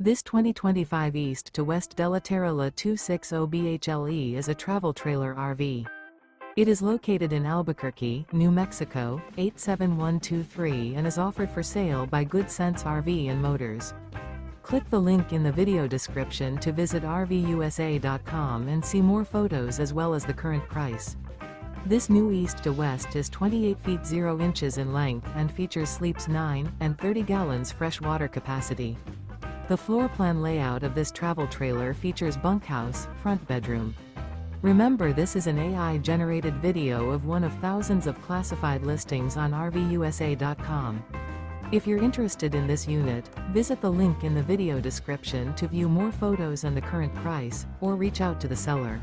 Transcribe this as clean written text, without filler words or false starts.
This 2025 East to West Della Terra La 260BHLE is a travel trailer RV. It is located in Albuquerque, New Mexico, 87123 and is offered for sale by Good Sense RV and Motors. Click the link in the video description to visit RVUSA.com and see more photos as well as the current price. This new East to West is 28 feet 0 inches in length and features sleeps 9 and 30 gallons fresh water capacity. The floor plan layout of this travel trailer features bunkhouse, front bedroom. Remember, this is an AI-generated video of one of thousands of classified listings on RVUSA.com. If you're interested in this unit, visit the link in the video description to view more photos and the current price, or reach out to the seller.